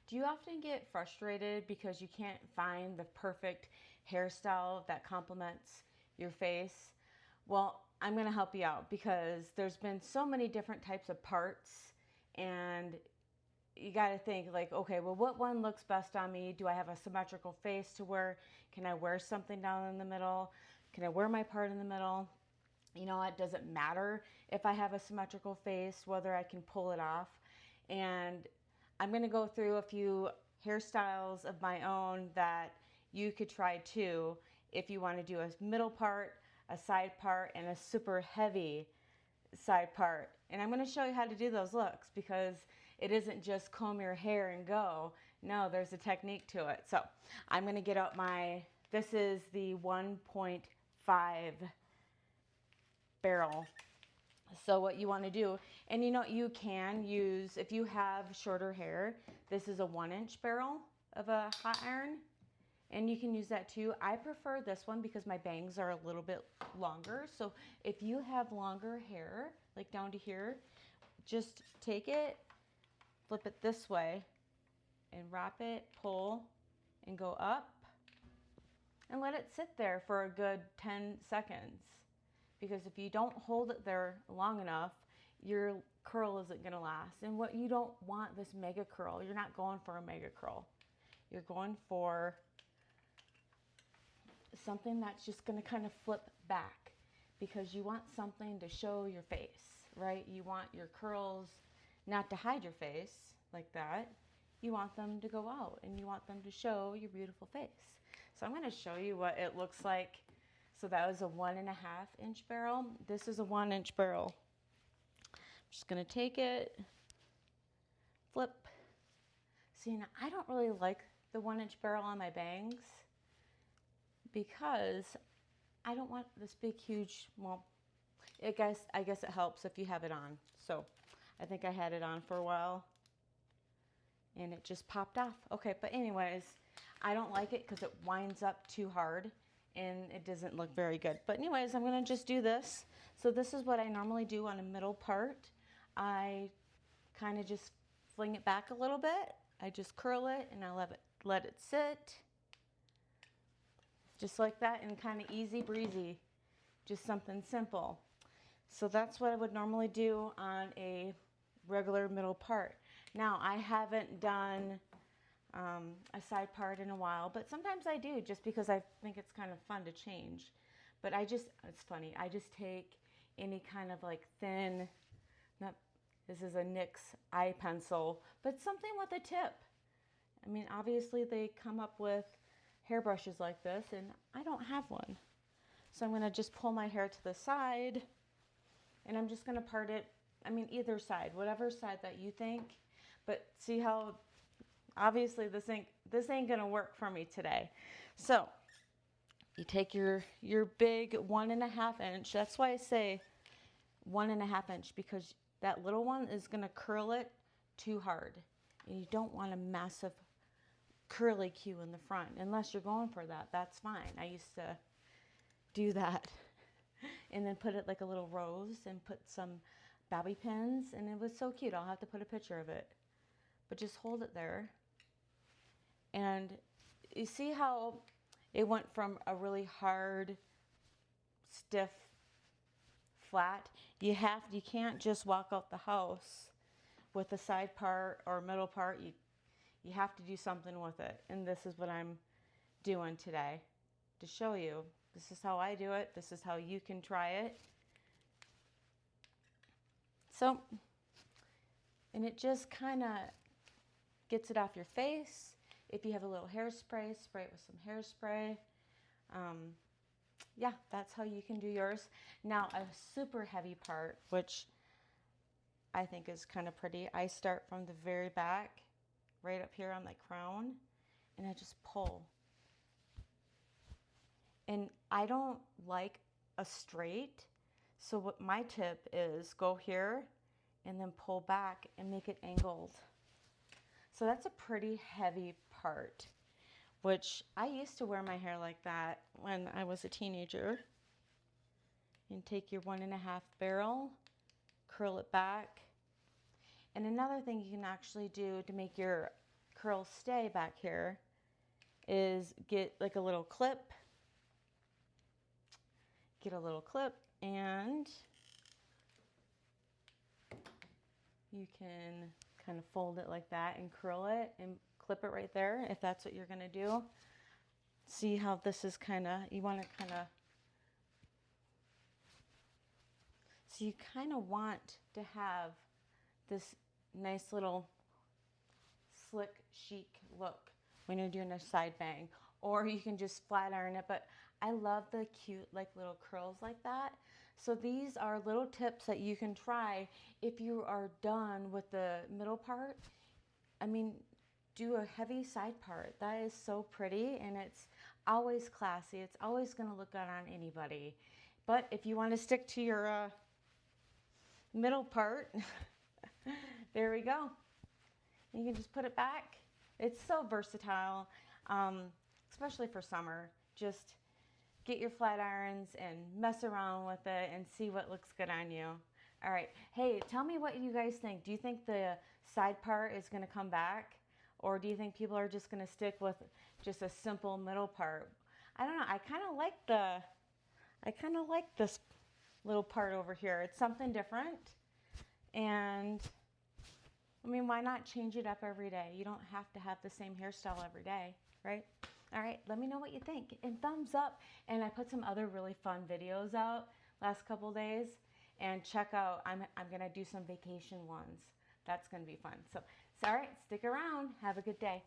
Do you often get frustrated because you can't find the perfect hairstyle that complements your face? Well, I'm going to help you out because there's been so many different types of parts, and you got to think like, okay, well, what one looks best on me? Do I have a symmetrical face to wear? Can I wear something down in the middle? Can I wear my part in the middle? You know, it doesn't matter if I have a symmetrical face, whether I can pull it off. And I'm going to go through a few hairstyles of my own that you could try too if you want to do a middle part, a side part, and a super heavy side part. And I'm going to show you how to do those looks because it isn't just comb your hair and go. No, there's a technique to it. So I'm going to get out this is the 1.5 barrel. So what you want to do, and you know, you can use, if you have shorter hair, this is a 1-inch barrel of a hot iron, and you can use that too. I prefer this one because my bangs are a little bit longer. So if you have longer hair, like down to here, just take it, flip it this way, and wrap it, pull, and go up, and let it sit there for a good 10 seconds. Because if you don't hold it there long enough, your curl isn't going to last. And what you don't want, this mega curl, you're not going for a mega curl. You're going for something that's just going to kind of flip back, because you want something to show your face, right? You want your curls not to hide your face like that. You want them to go out and you want them to show your beautiful face. So I'm going to show you what it looks like. So that was a 1.5-inch barrel. This is a 1-inch barrel. I'm just going to take it, flip. See, now I don't really like the 1-inch barrel on my bangs because I don't want this big, huge, well, I guess it helps if you have it on. So I think I had it on for a while and it just popped off. Okay, but anyways, I don't like it because it winds up too hard and it doesn't look very good. But anyways, I'm gonna just do this. So this is what I normally do on a middle part. I kind of just fling it back a little bit. I just curl it and I let it sit. Just like that, and kind of easy breezy. Just something simple. So that's what I would normally do on a regular middle part. Now, I haven't done a side part in a while, but sometimes I do just because I think it's kind of fun to change. But it's funny, I just take any kind of like thin, this is a NYX eye pencil, but something with a tip. I mean, obviously they come up with hairbrushes like this and I don't have one. So I'm gonna just pull my hair to the side and I'm just gonna part it, I mean, either side, whatever side that you think. But see how obviously this ain't gonna work for me today. So you take your big 1.5-inch. That's why I say 1.5-inch, because that little one is gonna curl it too hard, and you don't want a massive curly Q in the front unless you're going for that. That's fine. I used to do that and then put it like a little rose and put some bobby pins, and it was so cute. I'll have to put a picture of it. But just hold it there. And you see how it went from a really hard, stiff, flat. You can't just walk out the house with the side part or middle part. You have to do something with it. And this is what I'm doing today to show you. This is how I do it. This is how you can try it. So, and it just kind of gets it off your face. If you have a little hairspray, spray it with some hairspray. Yeah, that's how you can do yours. Now, a super heavy part, which I think is kind of pretty. I start from the very back, right up here on the crown, and I just pull. And I don't like a straight, so what my tip is, go here and then pull back and make it angled. So that's a pretty heavy part, which I used to wear my hair like that when I was a teenager. And take your 1.5 barrel, curl it back. And another thing you can actually do to make your curls stay back here is get like a little clip. Get a little clip and you can kind of fold it like that and curl it and clip it right there if that's what you're going to do. See how this is kind of, you want to kind of, so you kind of want to have this nice little slick chic look when you're doing a side bang, or you can just flat iron it, but I love the cute like little curls like that. So these are little tips that you can try if you are done with the middle part. I mean, do a heavy side part. That is so pretty and it's always classy. It's always going to look good on anybody. But if you want to stick to your middle part, there we go. You can just put it back. It's so versatile, especially for summer. Just get your flat irons and mess around with it and see what looks good on you. All right. Hey, tell me what you guys think. Do you think the side part is going to come back? Or do you think people are just going to stick with just a simple middle part? I don't know. I kind of like this little part over here. It's something different. And I mean, why not change it up every day? You don't have to have the same hairstyle every day, right? All right, let me know what you think. And thumbs up. And I put some other really fun videos out last couple days. And check out, I'm going to do some vacation ones. That's going to be fun. So, all right, stick around. Have a good day.